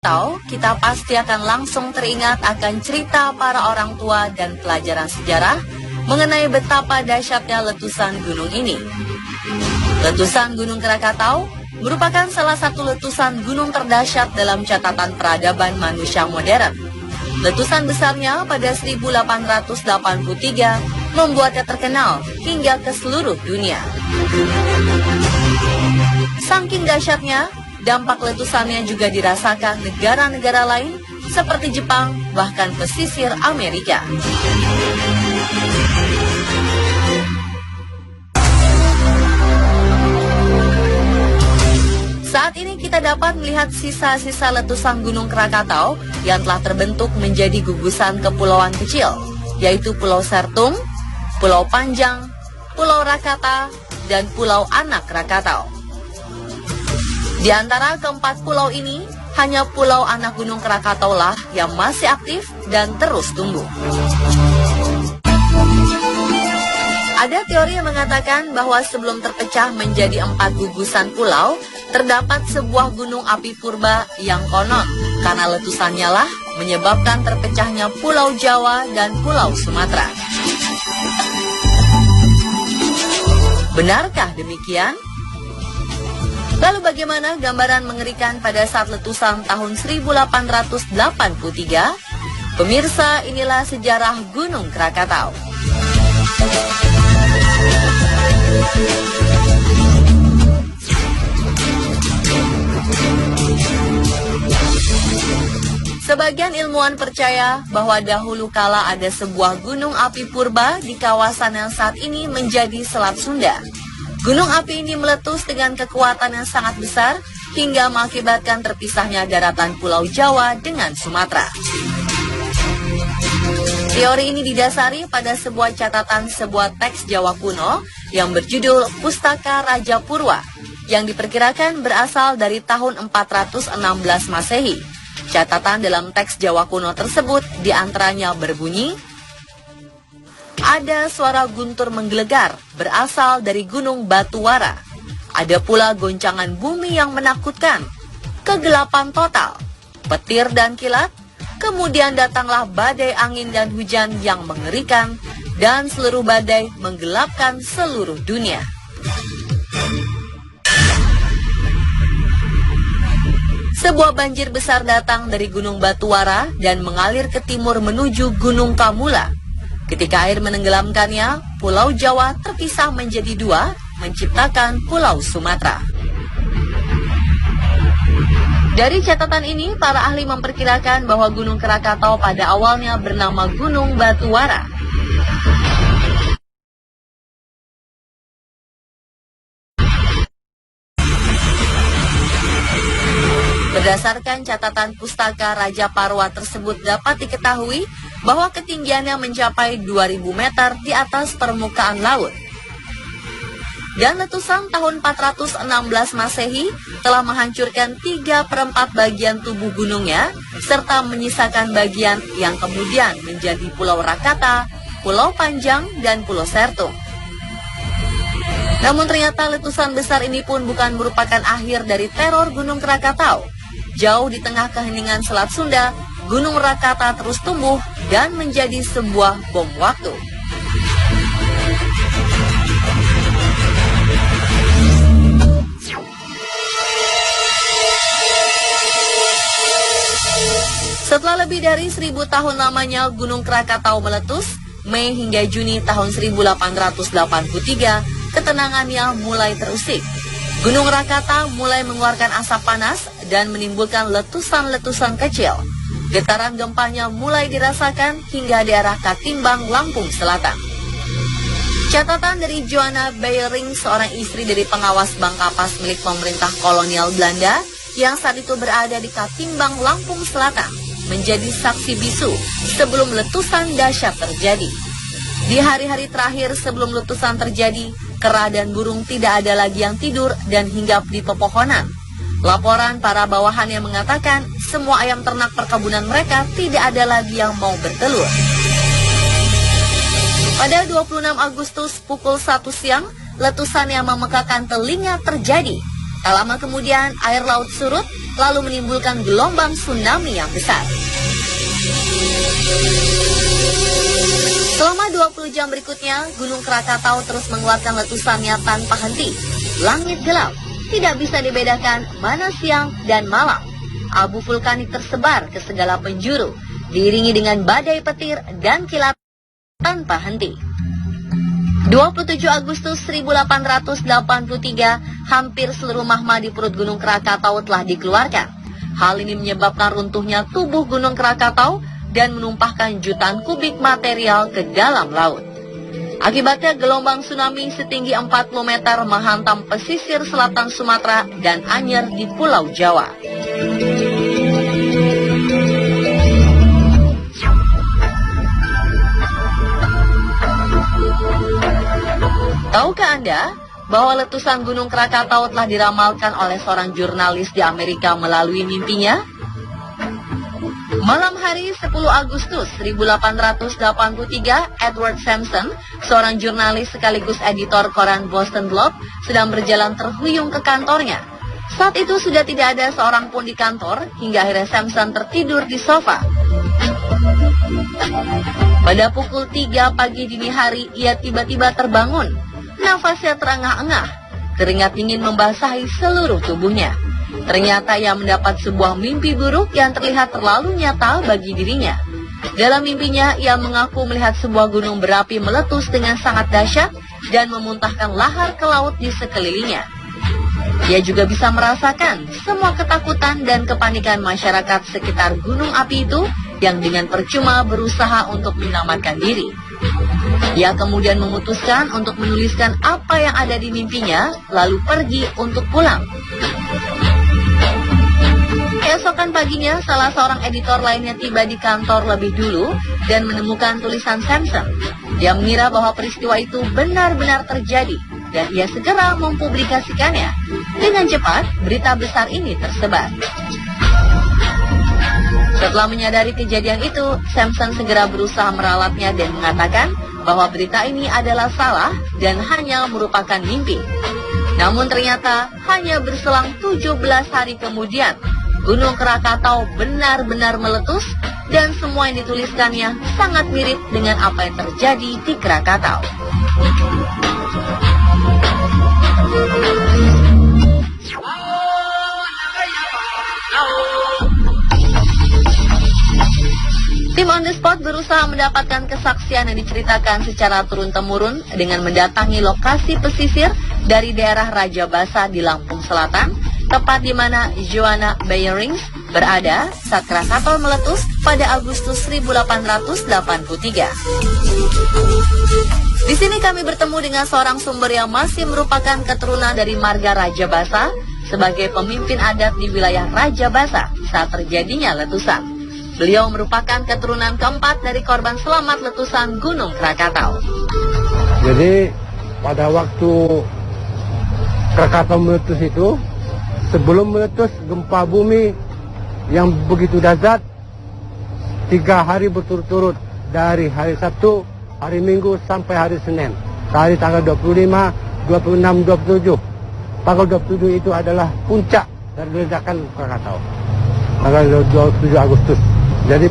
Atau kita pasti akan langsung teringat akan cerita para orang tua dan pelajaran sejarah mengenai betapa dahsyatnya letusan gunung ini. Letusan Gunung Krakatau merupakan salah satu letusan gunung terdahsyat dalam catatan peradaban manusia modern. Letusan besarnya pada 1883 membuatnya terkenal hingga ke seluruh dunia. Saking dahsyatnya, dampak letusannya juga dirasakan negara-negara lain seperti Jepang, bahkan pesisir Amerika. Saat ini kita dapat melihat sisa-sisa letusan Gunung Krakatau yang telah terbentuk menjadi gugusan kepulauan kecil, yaitu Pulau Sertung, Pulau Panjang, Pulau Rakata, dan Pulau Anak Krakatau. Di antara keempat pulau ini, hanya Pulau Anak Gunung Krakatau lah yang masih aktif dan terus tumbuh. Ada teori yang mengatakan bahwa sebelum terpecah menjadi 4 gugusan pulau, terdapat sebuah gunung api purba yang konon karena letusannya lah menyebabkan terpecahnya Pulau Jawa dan Pulau Sumatera. Benarkah demikian? Lalu bagaimana gambaran mengerikan pada saat letusan tahun 1883? Pemirsa, inilah sejarah Gunung Krakatau. Sebagian ilmuwan percaya bahwa dahulu kala ada sebuah gunung api purba di kawasan yang saat ini menjadi Selat Sunda. Gunung api ini meletus dengan kekuatan yang sangat besar hingga mengakibatkan terpisahnya daratan Pulau Jawa dengan Sumatera. Teori ini didasari pada sebuah catatan sebuah teks Jawa kuno yang berjudul Pustaka Raja Purwa yang diperkirakan berasal dari tahun 416 Masehi. Catatan dalam teks Jawa kuno tersebut diantaranya berbunyi, ada suara guntur menggelegar berasal dari Gunung Batuwara. Ada pula goncangan bumi yang menakutkan, kegelapan total, petir dan kilat. Kemudian datanglah badai angin dan hujan yang mengerikan, dan seluruh badai menggelapkan seluruh dunia. Sebuah banjir besar datang dari Gunung Batuwara dan mengalir ke timur menuju Gunung Kamula. Ketika air menenggelamkannya, Pulau Jawa terpisah menjadi 2, menciptakan Pulau Sumatera. Dari catatan ini, para ahli memperkirakan bahwa Gunung Krakatau pada awalnya bernama Gunung Batuwara. Berdasarkan catatan Pustaka Raja Parwa tersebut dapat diketahui bahwa ketinggiannya mencapai 2000 meter di atas permukaan laut. Dan letusan tahun 416 Masehi telah menghancurkan 3/4 bagian tubuh gunungnya, serta menyisakan bagian yang kemudian menjadi Pulau Rakata, Pulau Panjang, dan Pulau Sertung. Namun ternyata letusan besar ini pun bukan merupakan akhir dari teror Gunung Krakatau. Jauh di tengah keheningan Selat Sunda, Gunung Rakata terus tumbuh dan menjadi sebuah bom waktu. Setelah lebih dari 1000 tahun lamanya Gunung Krakatau meletus, Mei hingga Juni tahun 1883, ketenangannya mulai terusik. Gunung Rakata mulai mengeluarkan asap panas dan menimbulkan letusan-letusan kecil. Getaran gempanya mulai dirasakan hingga di arah Katimbang, Lampung Selatan. Catatan dari Joanna Beyering, seorang istri dari pengawas bank kapas milik pemerintah kolonial Belanda yang saat itu berada di Katimbang, Lampung Selatan, menjadi saksi bisu sebelum letusan dahsyat terjadi. Di hari-hari terakhir sebelum letusan terjadi, kera dan burung tidak ada lagi yang tidur dan hinggap di pepohonan. Laporan para bawahan yang mengatakan semua ayam ternak perkebunan mereka tidak ada lagi yang mau bertelur. Pada 26 Agustus pukul 1 siang, letusan yang memekakan telinga terjadi. Tak lama kemudian, air laut surut, lalu menimbulkan gelombang tsunami yang besar. Selama 20 jam berikutnya, Gunung Krakatau terus mengeluarkan letusannya tanpa henti. Langit gelap, tidak bisa dibedakan mana siang dan malam. Abu vulkanik tersebar ke segala penjuru, diiringi dengan badai petir dan kilat tanpa henti. 27 Agustus 1883, hampir seluruh magma di perut Gunung Krakatau telah dikeluarkan. Hal ini menyebabkan runtuhnya tubuh Gunung Krakatau dan menumpahkan jutaan kubik material ke dalam laut. Akibatnya gelombang tsunami setinggi 40 meter menghantam pesisir selatan Sumatera dan Anyer di Pulau Jawa. Tahukah Anda bahwa letusan Gunung Krakatau telah diramalkan oleh seorang jurnalis di Amerika melalui mimpinya? Malam hari 10 Agustus 1883, Edward Sampson, seorang jurnalis sekaligus editor koran Boston Globe, sedang berjalan terhuyung ke kantornya. Saat itu sudah tidak ada seorang pun di kantor, hingga akhirnya Sampson tertidur di sofa. Pada pukul 3 pagi dini hari, ia tiba-tiba terbangun. Nafasnya terengah-engah, keringat dingin membasahi seluruh tubuhnya. Ternyata ia mendapat sebuah mimpi buruk yang terlihat terlalu nyata bagi dirinya. Dalam mimpinya, ia mengaku melihat sebuah gunung berapi meletus dengan sangat dahsyat dan memuntahkan lahar ke laut di sekelilingnya. Ia juga bisa merasakan semua ketakutan dan kepanikan masyarakat sekitar gunung api itu yang dengan percuma berusaha untuk menyelamatkan diri. Ia kemudian memutuskan untuk menuliskan apa yang ada di mimpinya, lalu pergi untuk pulang. Keesokan paginya, salah seorang editor lainnya tiba di kantor lebih dulu dan menemukan tulisan Sampson. Dia mengira bahwa peristiwa itu benar-benar terjadi dan ia segera mempublikasikannya. Dengan cepat, berita besar ini tersebar. Setelah menyadari kejadian itu, Sampson segera berusaha meralatnya dan mengatakan bahwa berita ini adalah salah dan hanya merupakan mimpi. Namun ternyata hanya berselang 17 hari kemudian, Gunung Krakatau benar-benar meletus dan semua yang dituliskannya sangat mirip dengan apa yang terjadi di Krakatau. Tim On The Spot berusaha mendapatkan kesaksian yang diceritakan secara turun-temurun dengan mendatangi lokasi pesisir dari daerah Raja Basa di Lampung Selatan, tepat di mana Joanna Bayerings berada saat Krakatau meletus pada Agustus 1883. Di sini kami bertemu dengan seorang sumber yang masih merupakan keturunan dari marga Raja Basa sebagai pemimpin adat di wilayah Raja Basa saat terjadinya letusan. Beliau merupakan keturunan keempat dari korban selamat letusan Gunung Krakatau. Jadi pada waktu Krakatau meletus itu, sebelum meletus gempa bumi yang begitu dahsyat, 3 hari berturut-turut dari hari Sabtu, hari Minggu sampai hari Senin. Hari tanggal 25, 26, 27. Tanggal 27 itu adalah puncak dari ledakan Krakatau. Tanggal 27 Agustus. Jadi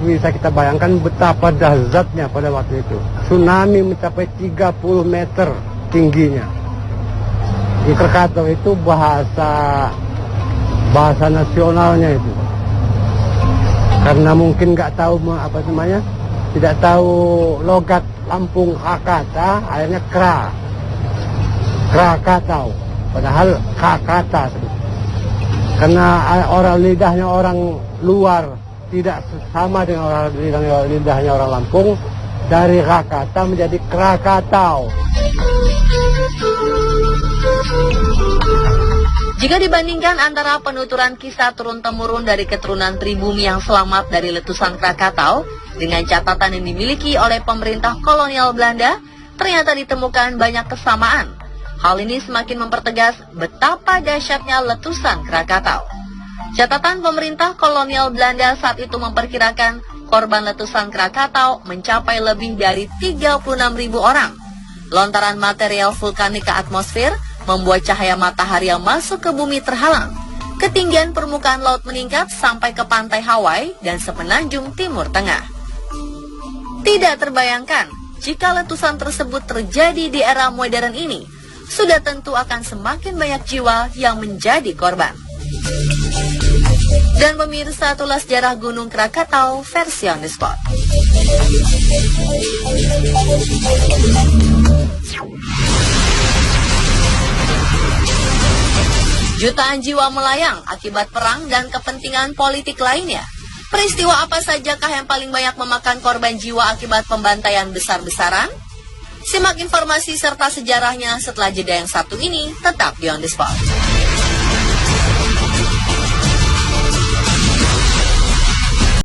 bisa kita bayangkan betapa dahsyatnya pada waktu itu. Tsunami mencapai 30 meter tingginya. Di Krakatau itu bahasa nasionalnya itu. Karena mungkin nggak tahu apa namanya, tidak tahu logat Lampung Krakata, akhirnya Krakatau. Padahal Krakata. Karena lidahnya orang luar tidak sama dengan lidahnya orang Lampung, dari Krakata menjadi Krakatau. Jika dibandingkan antara penuturan kisah turun-temurun dari keturunan pribumi yang selamat dari letusan Krakatau dengan catatan yang dimiliki oleh pemerintah kolonial Belanda, ternyata ditemukan banyak kesamaan. Hal ini semakin mempertegas betapa dahsyatnya letusan Krakatau. Catatan pemerintah kolonial Belanda saat itu memperkirakan korban letusan Krakatau mencapai lebih dari 36.000 orang. Lontaran material vulkanik ke atmosfer membuat cahaya matahari yang masuk ke bumi terhalang. Ketinggian permukaan laut meningkat sampai ke pantai Hawaii dan semenanjung Timur Tengah. Tidak terbayangkan, jika letusan tersebut terjadi di era modern ini, sudah tentu akan semakin banyak jiwa yang menjadi korban. Dan pemirsa, itulah sejarah Gunung Krakatau versi on the spot. Jutaan jiwa melayang akibat perang dan kepentingan politik lainnya. Peristiwa apa sajakah yang paling banyak memakan korban jiwa akibat pembantaian besar-besaran? Simak informasi serta sejarahnya setelah jeda yang satu ini, tetap di On The Spot.